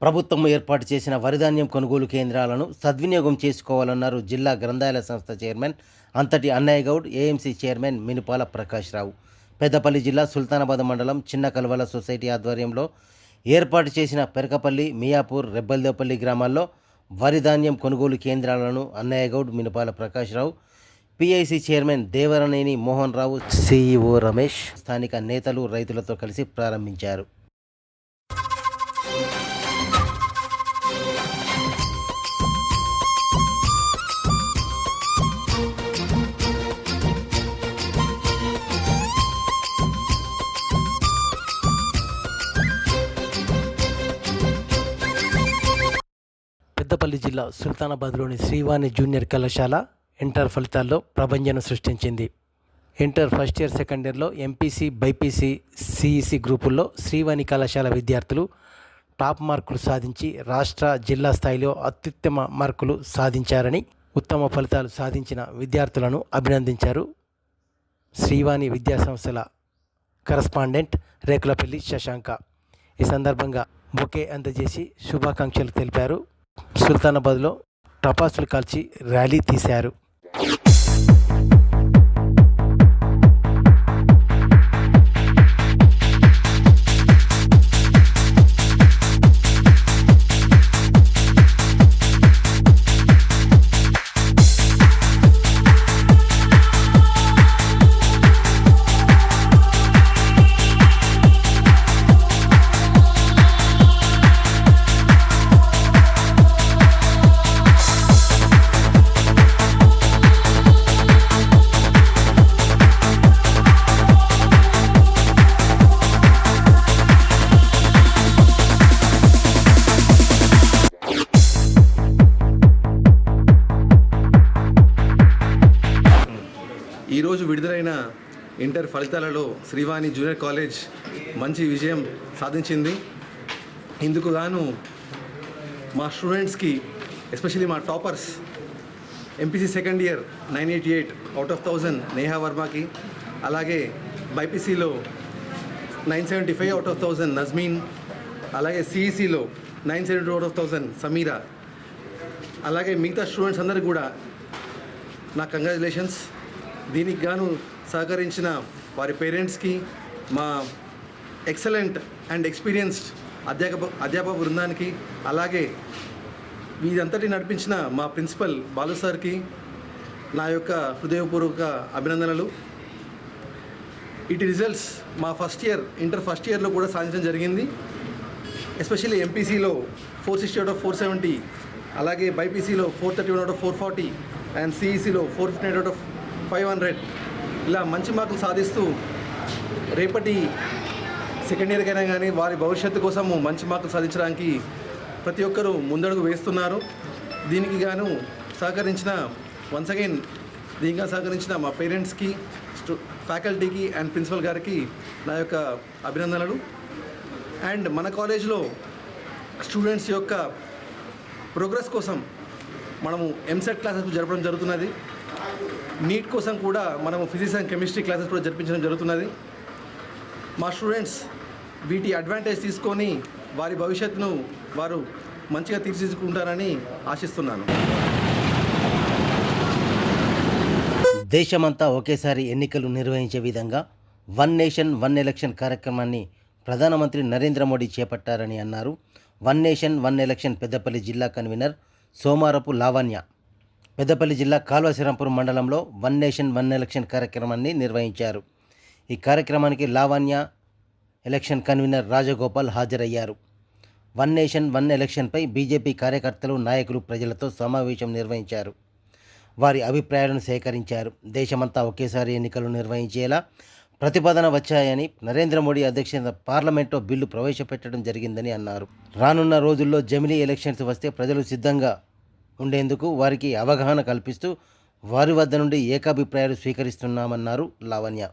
ప్రభుత్వం ఏర్పాటు చేసిన వరిధాన్యం కొనుగోలు కేంద్రాలను సద్వినియోగం చేసుకోవాలన్నారు జిల్లా గ్రంథాలయ సంస్థ చైర్మన్ అంతటి అన్నయ్య గౌడ్, ఏఎంసీ చైర్మన్ మినుపాల ప్రకాష్ రావు. పెద్దపల్లి జిల్లా సుల్తానాబాద్ మండలం చిన్న కల్వల సొసైటీ ఆధ్వర్యంలో ఏర్పాటు చేసిన పెరకపల్లి, మియాపూర్, రెబ్బల్దేపల్లి గ్రామాల్లో వరిధాన్యం కొనుగోలు కేంద్రాలను అన్నయ్య గౌడ్, మినుపాల ప్రకాష్ రావు, PIC chairman Devaraneni Mohan Rao, CEO Ramesh, స్థానిక నేతలు, రైతులతో కలిసి ప్రారంభించారు. పెద్దపల్లి జిల్లా సుల్తానాబాద్లోని శ్రీవాణి జూనియర్ కళాశాల ఇంటర్ ఫలితాల్లో ప్రభంజనం సృష్టించింది. ఇంటర్ ఫస్ట్ ఇయర్, సెకండ్ ఇయర్లో ఎంపీసీ, బైపీసీ, సిఈసి గ్రూపుల్లో శ్రీవాణి కళాశాల విద్యార్థులు టాప్ మార్కులు సాధించి రాష్ట్ర, జిల్లా స్థాయిలో అత్యుత్తమ మార్కులు సాధించారని, ఉత్తమ ఫలితాలు సాధించిన విద్యార్థులను అభినందించారు శ్రీవాణి విద్యాసంస్థల కరస్పాండెంట్ రేకులపల్లి శశాంక. ఈ సందర్భంగా బొకే అందజేసి శుభాకాంక్షలు తెలిపారు. సుల్తానాబాద్లో టపాసులు కాల్చి ర్యాలీ తీశారు. ఈరోజు విడుదలైన ఇంటర్ ఫలితాలలో శ్రీవాణి జూనియర్ కాలేజ్ మంచి విజయం సాధించింది. ఇందుకు గాను మా స్టూడెంట్స్కి, ఎస్పెషల్లీ మా toppers, MPC second year 988 out of 1000 Neha వర్మకి, అలాగే బైపీసీలో 975 అవుట్ ఆఫ్ 1000 నజ్మీన్, అలాగే సిఈసిలో 972 అవుట్ ఆఫ్ 1000 సమీరా, అలాగే మిగతా స్టూడెంట్స్ అందరికీ కూడా నా కంగ్రాచులేషన్స్. దీనికి గాను సహకరించిన వారి పేరెంట్స్కి, మా ఎక్సలెంట్ అండ్ ఎక్స్పీరియన్స్డ్ అధ్యాపక బృందానికి, అలాగే వీరంతటి నడిపించిన మా ప్రిన్సిపల్ బాలు సార్కి నా యొక్క హృదయపూర్వక అభినందనలు. ఇటు రిజల్ట్స్ మా ఇంటర్ ఫస్ట్ ఇయర్లో కూడా సాధించడం జరిగింది. ఎస్పెషల్లీ ఎంపీసీలో 460 అవుట్ ఆఫ్ 470, అలాగే బైపీసీలో 431 అవుట్ ఆఫ్ 440 అండ్ సిఈసిలో 458 అవుట్ ఆఫ్ 500. ఇలా మంచి మార్కులు సాధిస్తూ రేపటి సెకండ్ ఇయర్కైనా కానీ వారి భవిష్యత్తు కోసము మంచి మార్కులు సాధించడానికి ప్రతి ఒక్కరూ ముందడుగు వేస్తున్నారు. దీనికి గాను సహకరించిన మా పేరెంట్స్కి, ఫ్యాకల్టీకి అండ్ ప్రిన్సిపల్ గారికి నా యొక్క అభినందనలు. అండ్ మన కాలేజ్లో స్టూడెంట్స్ యొక్క ప్రోగ్రెస్ కోసం మనము ఎంసెట్ క్లాసెస్ జరపడం జరుగుతున్నది. నీట్ కోసం కూడా మనము ఫిజిక్స్ అండ్ కెమిస్ట్రీ క్లాసెస్ కూడా జరిపించడం జరుగుతున్నది. మా స్టూడెంట్స్ వీటి అడ్వాంటేజ్ తీసుకొని వారి భవిష్యత్తును వారు మంచిగా తీర్చిదిద్దుకుంటారని ఆశిస్తున్నాను. దేశమంతా ఒకేసారి ఎన్నికలు నిర్వహించే విధంగా వన్ నేషన్, వన్ ఎలక్షన్ కార్యక్రమాన్ని ప్రధానమంత్రి నరేంద్ర మోడీ చేపట్టారని అన్నారు one nation, one election Peddapalli జిల్లా కన్వీనర్ సోమారపు లావణ్య. పెద్దపల్లి జిల్లా కాల్వశిరంపూర్ మండలంలో వన్ నేషన్, వన్ ఎలక్షన్ కార్యక్రమాన్ని నిర్వహించారు. ఈ కార్యక్రమానికి లావణ్య, ఎలక్షన్ కన్వీనర్ రాజగోపాల్ హాజరయ్యారు. వన్ నేషన్, వన్ ఎలక్షన్పై బీజేపీ కార్యకర్తలు, నాయకులు ప్రజలతో సమావేశం నిర్వహించారు. వారి అభిప్రాయాలను సేకరించారు. దేశమంతా ఒకేసారి ఎన్నికలు నిర్వహించేలా ప్రతిపాదన వచ్చాయని, నరేంద్ర మోడీ అధ్యక్షతన పార్లమెంట్లో బిల్లు ప్రవేశపెట్టడం జరిగిందని అన్నారు. రానున్న రోజుల్లో జమిలీ ఎలక్షన్స్ వస్తే ప్రజలు సిద్ధంగా ఉండేందుకు వారికి అవగాహన కల్పిస్తూ వారి వద్ద నుండి ఏకాభిప్రాయాలు స్వీకరిస్తున్నామన్నారు లావణ్య.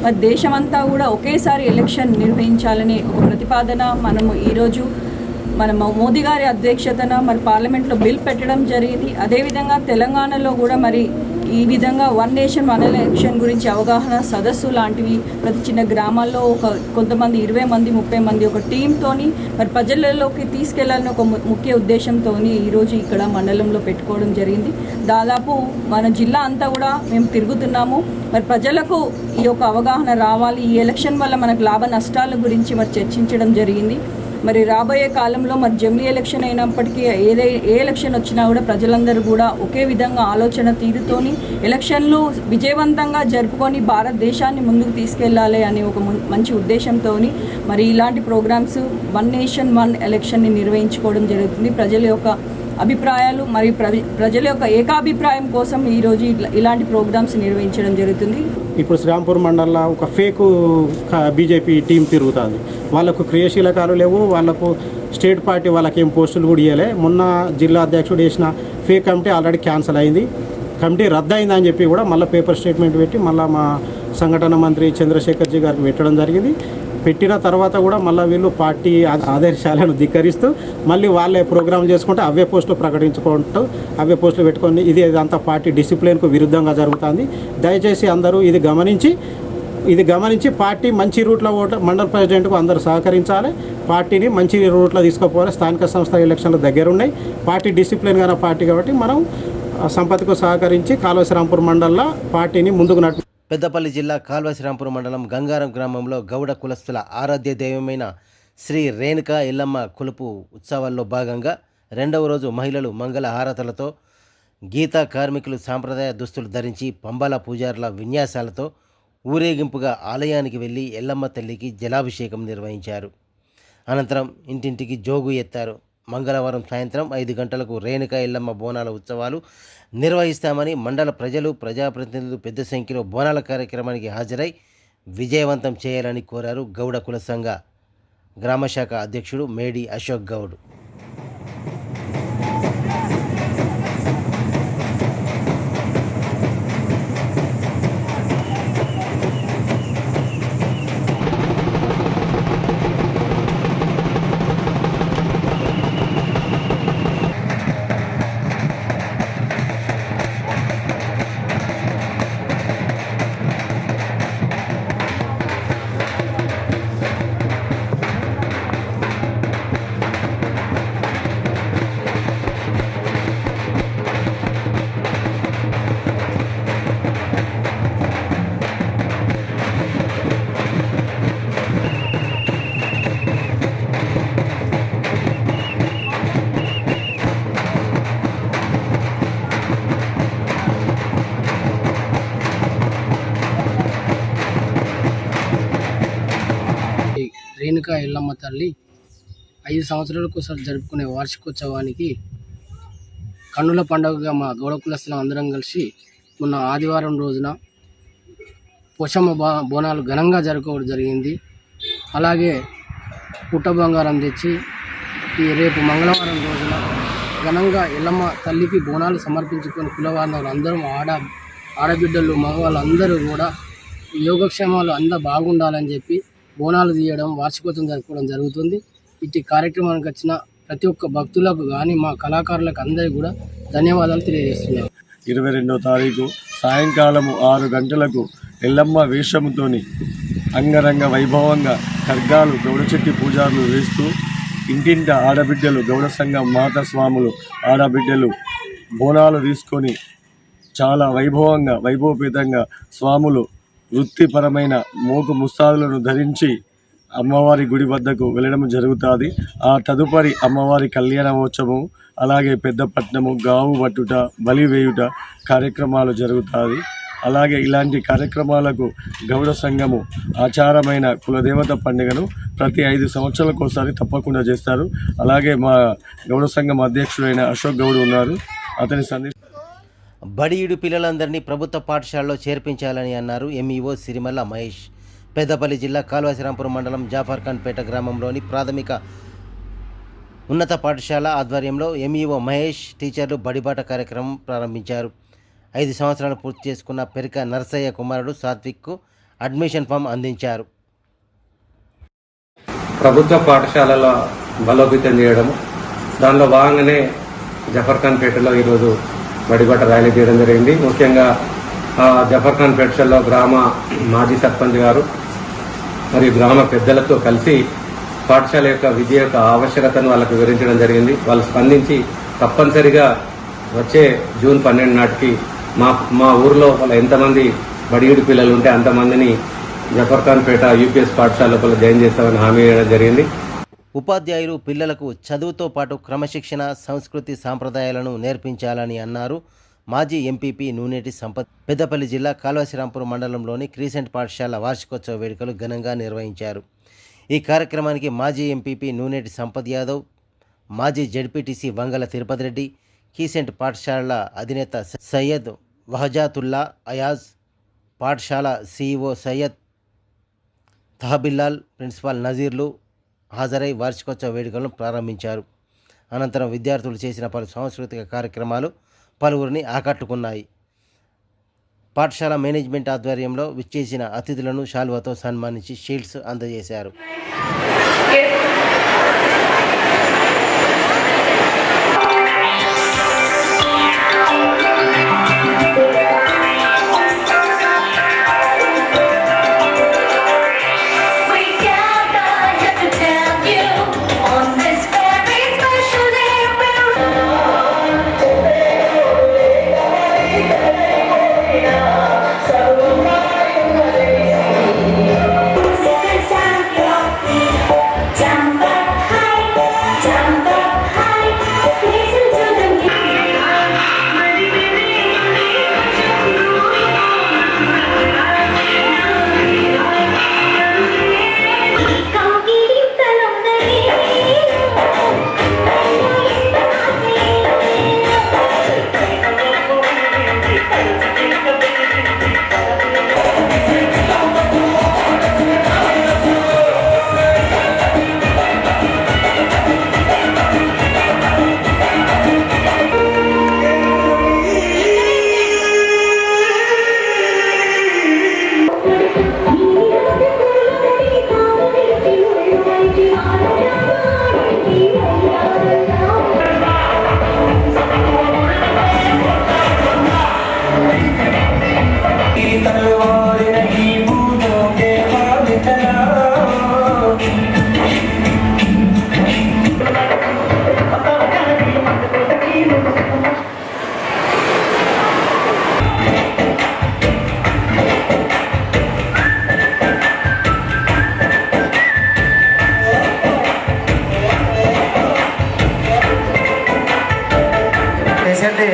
మరి దేశమంతా కూడా ఒకేసారి ఎలక్షన్ నిర్వహించాలని ఒక ప్రతిపాదన మనము ఈరోజు మోదీ గారి అధ్యక్షతన పార్లమెంట్లో బిల్ పెట్టడం జరిగింది. అదేవిధంగా తెలంగాణలో కూడా మరి ఈ విధంగా వన్ నేషన్ వన్ ఎలక్షన్ గురించి అవగాహన సదస్సు లాంటివి ప్రతి చిన్న గ్రామాల్లో కొంతమంది 20 మంది 30 మంది ఒక టీంతోని మరి ప్రజలలోకి తీసుకెళ్లాలని ఒక ముఖ్య ఉద్దేశంతో ఈరోజు ఇక్కడ మండలంలో పెట్టుకోవడం జరిగింది. దాదాపు మన జిల్లా అంతా కూడా మేము తిరుగుతున్నాము. మరి ప్రజలకు ఈ యొక్క అవగాహన రావాలి, ఈ ఎలక్షన్ వల్ల మనకు లాభ నష్టాల గురించి మరి చర్చించడం జరిగింది. మరి రాబోయే కాలంలో మరి జమిలీ ఎలక్షన్ అయినప్పటికీ ఏ ఎలక్షన్ వచ్చినా కూడా ప్రజలందరూ కూడా ఒకే విధంగా ఆలోచన తీరుతోని ఎలక్షన్లు విజయవంతంగా జరుపుకొని భారతదేశాన్ని ముందుకు తీసుకెళ్లాలి అనే ఒక మంచి ఉద్దేశంతో మరి ఇలాంటి ప్రోగ్రామ్స్ వన్ నేషన్ వన్ ఎలక్షన్ని నిర్వహించుకోవడం జరుగుతుంది. ప్రజల యొక్క అభిప్రాయాలు మరియు ప్రజల యొక్క ఏకాభిప్రాయం కోసం ఈరోజు ఇలాంటి ప్రోగ్రామ్స్ నిర్వహించడం జరుగుతుంది. ఇప్పుడు శ్రీరాంపూర్ మండలంలో ఒక ఫేక్ బీజేపీ టీం తిరుగుతుంది. వాళ్ళకు క్రియాశీలకాలు లేవు, వాళ్ళకు స్టేట్ పార్టీ వాళ్ళకి ఏం పోస్టులు కూడా ఇవ్వలే. మొన్న జిల్లా అధ్యక్షుడు వేసిన ఫేక్ కమిటీ ఆల్రెడీ క్యాన్సిల్ అయింది. కమిటీ రద్దయిందని చెప్పి కూడా మళ్ళీ పేపర్ స్టేట్మెంట్ పెట్టి మళ్ళీ మా సంఘటన మంత్రి చంద్రశేఖర్జీ గారికి పెట్టడం జరిగింది. పెట్టిన తర్వాత కూడా మళ్ళీ వీళ్ళు పార్టీ ఆదేశాలను ధిక్కరిస్తూ మళ్ళీ వాళ్ళే ప్రోగ్రాం చేసుకుంటూ అవే పోస్టులు ప్రకటించుకుంటూ అవే పోస్టులు పెట్టుకొని ఇదంతా పార్టీ డిసిప్లిన్కు విరుద్ధంగా జరుగుతుంది. దయచేసి అందరూ ఇది గమనించి పార్టీ మంచి రూట్లో మండల ప్రెసిడెంట్కు అందరూ సహకరించాలి. పార్టీని మంచి రూట్లో తీసుకుపోవాలి. స్థానిక సంస్థల ఎలక్షన్లు దగ్గరున్నాయి. పార్టీ డిసిప్లిన్ గాన పార్టీ కాబట్టి మనం సంపత్కు సహకరించి కాల్వశ్రీరాంపూర్ మండలంలో పార్టీని ముందుకు నడుపు. పెద్దపల్లి జిల్లా కాల్వశ్రీరాంపూర్ మండలం గంగారం గ్రామంలో గౌడ కులస్తుల ఆరాధ్య దైవమైన శ్రీ రేణుకా ఎల్లమ్మ కొలుపు ఉత్సవాల్లో భాగంగా రెండవ రోజు మహిళలు మంగళ హారతలతో, గీతా కార్మికులు సాంప్రదాయ దుస్తులు ధరించి పంబాల పూజారుల విన్యాసాలతో ఊరేగింపుగా ఆలయానికి వెళ్ళి ఎల్లమ్మ తల్లికి జలాభిషేకం నిర్వహించారు. అనంతరం ఇంటింటికి జోగు ఎత్తారు. మంగళవారం సాయంత్రం 5 గంటలకు రేణుకా ఎల్లమ్మ బోనాల ఉత్సవాలు నిర్వహిస్తామని మండల ప్రజలు, ప్రజాప్రతినిధులు పెద్ద సంఖ్యలో బోనాల కార్యక్రమానికి హాజరై విజయవంతం చేయాలని కోరారు గౌడ కుల సంఘ గ్రామశాఖ అధ్యక్షుడు మేడి అశోక్ గౌడ్. రేణుకా ఎల్లమ్మ తల్లి 5 సంవత్సరాలకు ఒకసారి జరుపుకునే వార్షికోత్సవానికి కన్నుల పండుగగా మా గౌడ కులస్తులం అందరం కలిసి మొన్న ఆదివారం రోజున పోషమ్మ బోనాలు ఘనంగా జరుపుకోవడం జరిగింది. అలాగే పుట్ట బంగారం తెచ్చి రేపు మంగళవారం రోజున ఘనంగా ఎల్లమ్మ తల్లికి బోనాలు సమర్పించుకొని కులవాళ్ళు అందరం ఆడబిడ్డలు మగవాళ్ళు అందరూ కూడా యోగక్షేమాలు అందరూ బాగుండాలని చెప్పి బోనాలు తీయడం, వార్షికోత్సవం జరుపుకోవడం జరుగుతుంది. ఇటు కార్యక్రమానికి వచ్చిన ప్రతి ఒక్క భక్తులకు కానీ మా కళాకారులకు అందరికీ కూడా ధన్యవాదాలు తెలియజేస్తున్నాం. 22వ తారీఖు సాయంకాలం 6 గంటలకు ఎల్లమ్మ వేషముతోని అంగరంగ వైభవంగా ఖడ్గాలు గౌడచెట్టి పూజారులు వేస్తూ ఇంటింట ఆడబిడ్డలు గౌడ సంఘం మాత స్వాములు ఆడబిడ్డలు బోనాలు తీసుకొని చాలా వైభవపేతంగా స్వాములు వృత్తిపరమైన మోకు ముస్తాదులను ధరించి అమ్మవారి గుడి వద్దకు వెళ్ళడం జరుగుతుంది. ఆ తదుపరి అమ్మవారి కళ్యాణోత్సవం, అలాగే పెద్దపట్నము, గావు పట్టుట, బలి వేయుట కార్యక్రమాలు జరుగుతాయి. అలాగే ఇలాంటి కార్యక్రమాలకు గౌడ సంఘము ఆచారమైన కులదేవత పండుగను ప్రతి 5 సంవత్సరాలకు ఒకసారి తప్పకుండా చేస్తారు. అలాగే మా గౌడ సంఘం అధ్యక్షుడైన అశోక్ గౌడ్ ఉన్నారు. అతని బడియుడు పిల్లలందరినీ ప్రభుత్వ పాఠశాలలో చేర్పించాలని అన్నారు ఎంఈఓ సిరిమల్ల మహేష్. పెద్దపల్లి జిల్లా కాల్వశ్రీరాంపూర్ మండలం జాఫర్ఖాన్పేట గ్రామంలోని ప్రాథమిక ఉన్నత పాఠశాల ఆధ్వర్యంలో ఎంఈఓ మహేష్ టీచర్లు బడిబాట కార్యక్రమం ప్రారంభించారు. 5 సంవత్సరాలు పూర్తి చేసుకున్న పెరిక నర్సయ్య కుమారుడు సాత్విక్కు అడ్మిషన్ ఫామ్ అందించారు. ప్రభుత్వ పాఠశాలలో బలోపేతం చేయడము, దానిలో భాగంగానే జాఫర్ఖాన్పేటలో ఈరోజు బడిబట్ట ర్యాలీ తీయడం జరిగింది. ముఖ్యంగా జఫర్ఖాన్ పెట్షల్లో గ్రామ మాజీ సర్పంచ్ గారు మరియు గ్రామ పెద్దలతో కలిసి పాఠశాల యొక్క విద్య యొక్క ఆవశ్యకతను వాళ్ళకు వివరించడం జరిగింది. వాళ్ళు స్పందించి తప్పనిసరిగా వచ్చే జూన్ 12 నాటికి మా ఊర్లో ఎంతమంది బడియుడి పిల్లలు ఉంటే అంతమందిని జఫర్ఖాన్ పేట యూపీఎస్ పాఠశాల లోపల జాయిన్ చేస్తామని హామీ ఇవ్వడం జరిగింది. ఉపాధ్యాయులు పిల్లలకు చదువుతో పాటు క్రమశిక్షణ, సంస్కృతి, సాంప్రదాయాలను నేర్పించాలని అన్నారు. మాజీ ఎంపీపీ నూనెటి సంపత్ పెద్దపల్లి జిల్లా కాల్వశ్రీరాంపూర్ మండలంలోని క్రీసెంట్ పాఠశాల వార్షికోత్సవ వేడుకలు ఘనంగా నిర్వహించారు. ఈ కార్యక్రమానికి మాజీ ఎంపీపీ నూనెటి సంపత్ యాదవ్, మాజీ జడ్పీటీసీ వంగల తిరుపతి రెడ్డి, క్రీసెంట్ పాఠశాల అధినేత సయ్యద్ వహజాతుల్లా అయాజ్, పాఠశాల సీఈఓ సయ్యద్ తహబిల్లాల్, ప్రిన్సిపాల్ నజీర్లు హాజరై వార్షికోత్సవ వేడుకలను ప్రారంభించారు. అనంతరం విద్యార్థులు చేసిన పలు సాంస్కృతిక కార్యక్రమాలు పలువురిని ఆకట్టుకున్నాయి. పాఠశాల మేనేజ్మెంట్ ఆధ్వర్యంలో విచ్చేసిన అతిథులను శాలువాతో సన్మానించి షీల్డ్స్ అందజేశారు.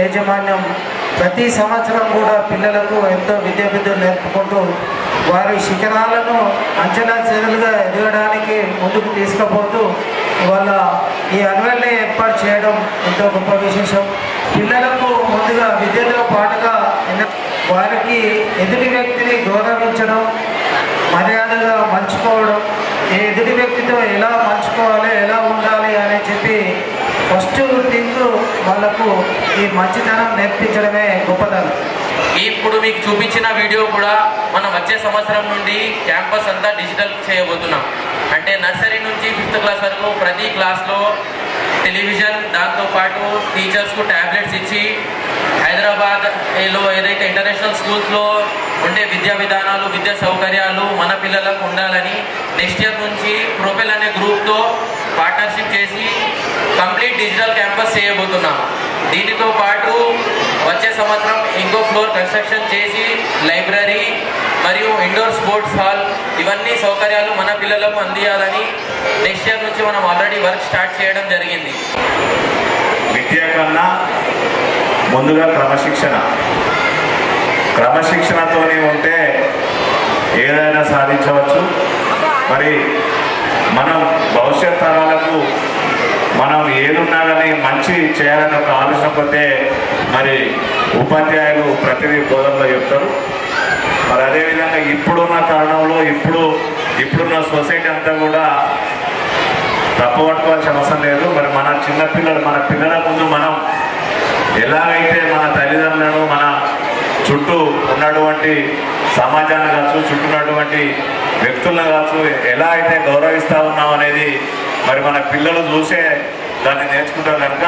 యాజమాన్యం ప్రతి సంవత్సరం కూడా పిల్లలకు ఎంతో విద్యాబుద్ధులు నేర్పుకుంటూ వారి శిఖరాలను అంచనా చెదలుగా ఎదగడానికి ముందుకు తీసుకుపోతూ వాళ్ళ ఈ యాన్యువల్ డే ఏర్పాటు చేయడం ఎంతో గొప్ప విశేషం. పిల్లలకు ముందుగా విద్యతో పాటుగా వారికి ఎదుటి వ్యక్తిని గౌరవించడం, మర్యాదగా మంచుకోవడం, ఎదుటి వ్యక్తితో ఎలా మంచుకోవాలి, ఎలా ఉండాలి అని చెప్పి ఫస్ట్ థింగ్ వాళ్ళకు ఈ మంచితనం నేర్పించడమే గొప్పతనం. ఇప్పుడు మీకు చూపించిన వీడియో కూడా మనం వచ్చే సంవత్సరం నుండి క్యాంపస్ అంతా డిజిటల్ చేయబోతున్నాం. అంటే నర్సరీ నుంచి 5th క్లాస్ వరకు ప్రతి క్లాస్లో టెలివిజన్, దాంతోపాటు టీచర్స్కు ట్యాబ్లెట్స్ ఇచ్చి హైదరాబాద్లో ఏదైతే ఇంటర్నేషనల్ స్కూల్స్లో ఉండే విద్యా విధానాలు, విద్యా సౌకర్యాలు మన పిల్లలకు ఉండాలని నెక్స్ట్ ఇయర్ నుంచి ప్రొపెల్ అనే గ్రూప్తో పార్ట్నర్షిప్ చేసి కంప్లీట్ డిజిటల్ క్యాంపస్ చేయబోతున్నాం. దీనితో పాటు వచ్చే సంవత్సరం ఇంకో ఫ్లోర్ కన్స్ట్రక్షన్ చేసి లైబ్రరీ మరియు ఇండోర్ స్పోర్ట్స్ హాల్ ఇవన్నీ సౌకర్యాలు మన పిల్లలకు అందియాలని నెక్స్ట్ ఇయర్ నుంచి మనం ఆల్రెడీ వర్క్ స్టార్ట్ చేయడం జరిగింది. విద్య కన్నా ముందుగా క్రమశిక్షణతోనే ఉంటే ఏదైనా సాధించవచ్చు. మరి మనం భవిష్యత్ తరాలకు మనం ఏదున్నా కానీ మంచి చేయాలని ఒక ఆలోచన పోతే మరి ఉపాధ్యాయులు ప్రతిదీ బోధనలో చెప్తారు. మరి అదేవిధంగా ఇప్పుడున్న కారణంలో ఇప్పుడున్న సొసైటీ అంతా కూడా తప్పబట్టుకోవాల్సిన అవసరం లేదు. మరి మన మన పిల్లల ముందు మనం ఎలాగైతే మన తల్లిదండ్రులను, మన చుట్టూ ఉన్నటువంటి సమాజాన్ని కావచ్చు, చుట్టూ ఉన్నటువంటి వ్యక్తులను కావచ్చు ఎలా అయితే గౌరవిస్తూ ఉన్నాం అనేది మరి మన పిల్లలు చూసే దాన్ని నేర్చుకుంటారు కనుక